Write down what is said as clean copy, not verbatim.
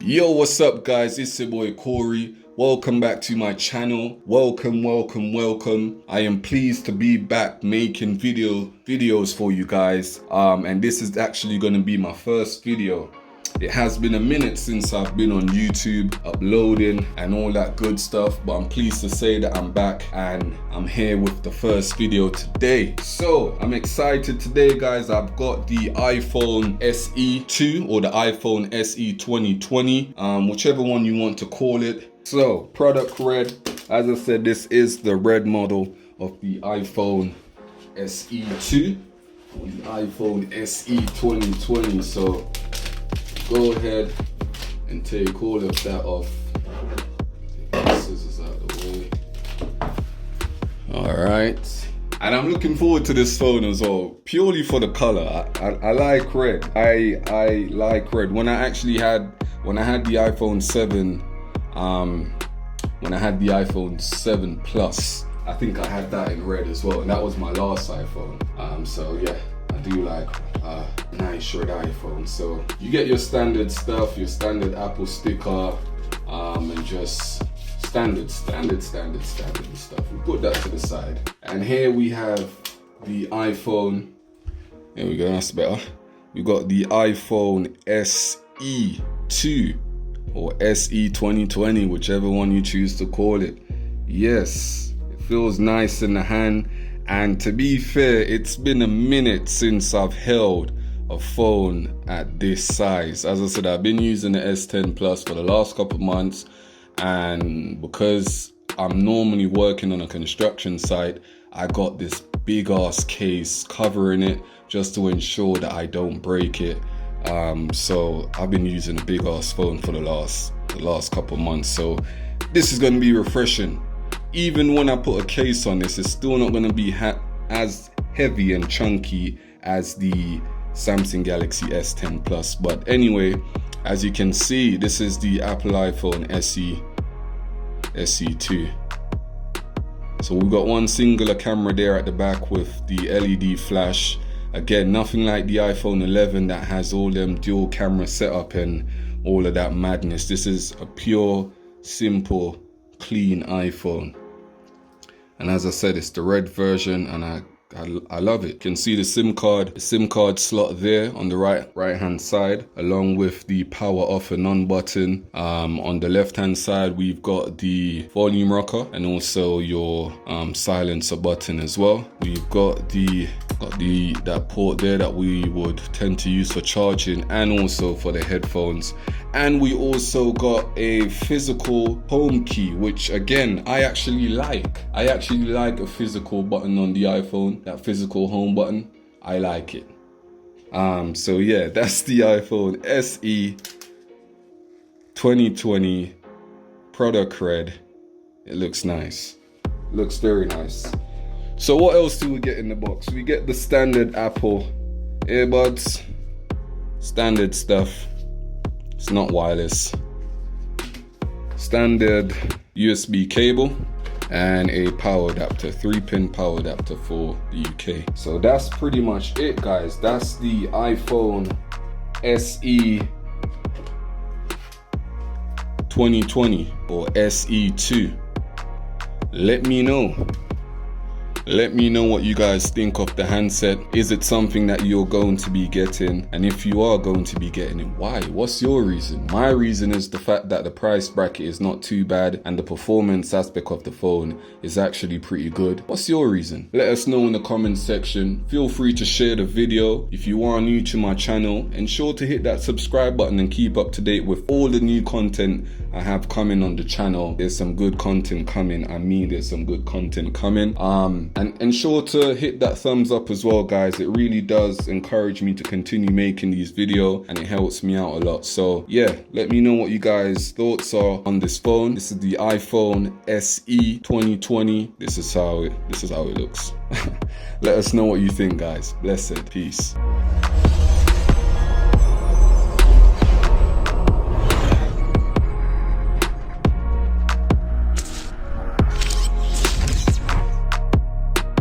Yo, what's up guys, it's your boy Corey. Welcome back to my channel. Welcome. I am pleased to be back making videos for you guys. And this is actually going to be my first video. It has been a minute since I've been on YouTube uploading and all that good stuff, but I'm pleased to say that I'm back and I'm here with the first video today. So I'm excited today guys. I've got the iPhone SE2 or the iPhone SE 2020, whichever one you want to call it. So product red, as I said, this is the red model of the iPhone SE2 or the iPhone SE 2020. So go ahead and take all of that off. Take the scissors out of the way. Alright. And I'm looking forward to this phone as well, purely for the color. I like red. I like red. When I had the iPhone 7, when I had the iPhone 7 Plus, I think I had that in red as well, and that was my last iPhone. So yeah, I do like nice red iPhone. So you get your standard stuff, your standard Apple sticker, and just standard stuff. We put that to the side. And here we have the iPhone. There we go, that's better. We got the iPhone SE2 or SE 2020, whichever one you choose to call it. Yes, it feels nice in the hand. And to be fair, it's been a minute since I've held a phone at this size. As I said, I've been using the S10 Plus for the last couple of months, and because I'm normally working on a construction site, I got this big ass case covering it just to ensure that I don't break it. So I've been using a big ass phone for the last couple of months. So this is going to be refreshing. Even when I put a case on this, it's still not going to be as heavy and chunky as the Samsung Galaxy S10 Plus. But anyway, as you can see, this is the Apple iPhone SE2. So we've got one singular camera there at the back with the LED flash. Again, nothing like the iPhone 11 that has all them dual camera setup and all of that madness. This is a pure, simple, clean iPhone. And as I said, it's the red version, and I love it. You can see the SIM card slot there on the right hand side, along with the power off and on button. On the left hand side, we've got the volume rocker and also your silencer button as well. We've got that port there that we would tend to use for charging and also for the headphones. And we also got a physical home key, which again, I actually like a physical button on the iPhone, that physical home button. I like it. So yeah, that's the iPhone SE 2020 product red. It looks nice. Looks very nice. So what else do we get in the box? We get the standard Apple earbuds, standard stuff. It's not wireless. Standard USB cable and a power adapter, 3-pin power adapter for the UK. So that's pretty much it guys. That's the iPhone SE 2020 or SE2. Let me know what you guys think of the handset. Is it something that you're going to be getting? And if you are going to be getting it, why? What's your reason? My reason is the fact that the price bracket is not too bad and the performance aspect of the phone is actually pretty good. What's your reason? Let us know in the comments section. Feel free to share the video. If you are new to my channel, ensure to hit that subscribe button and keep up to date with all the new content I have coming on the channel. There's some good content coming. There's some good content coming. And ensure to hit that thumbs up as well, guys. It really does encourage me to continue making these videos and it helps me out a lot. So yeah, let me know what you guys' thoughts are on this phone. This is the iPhone SE 2020. This is how it looks. Let us know what you think, guys. Blessed. Peace.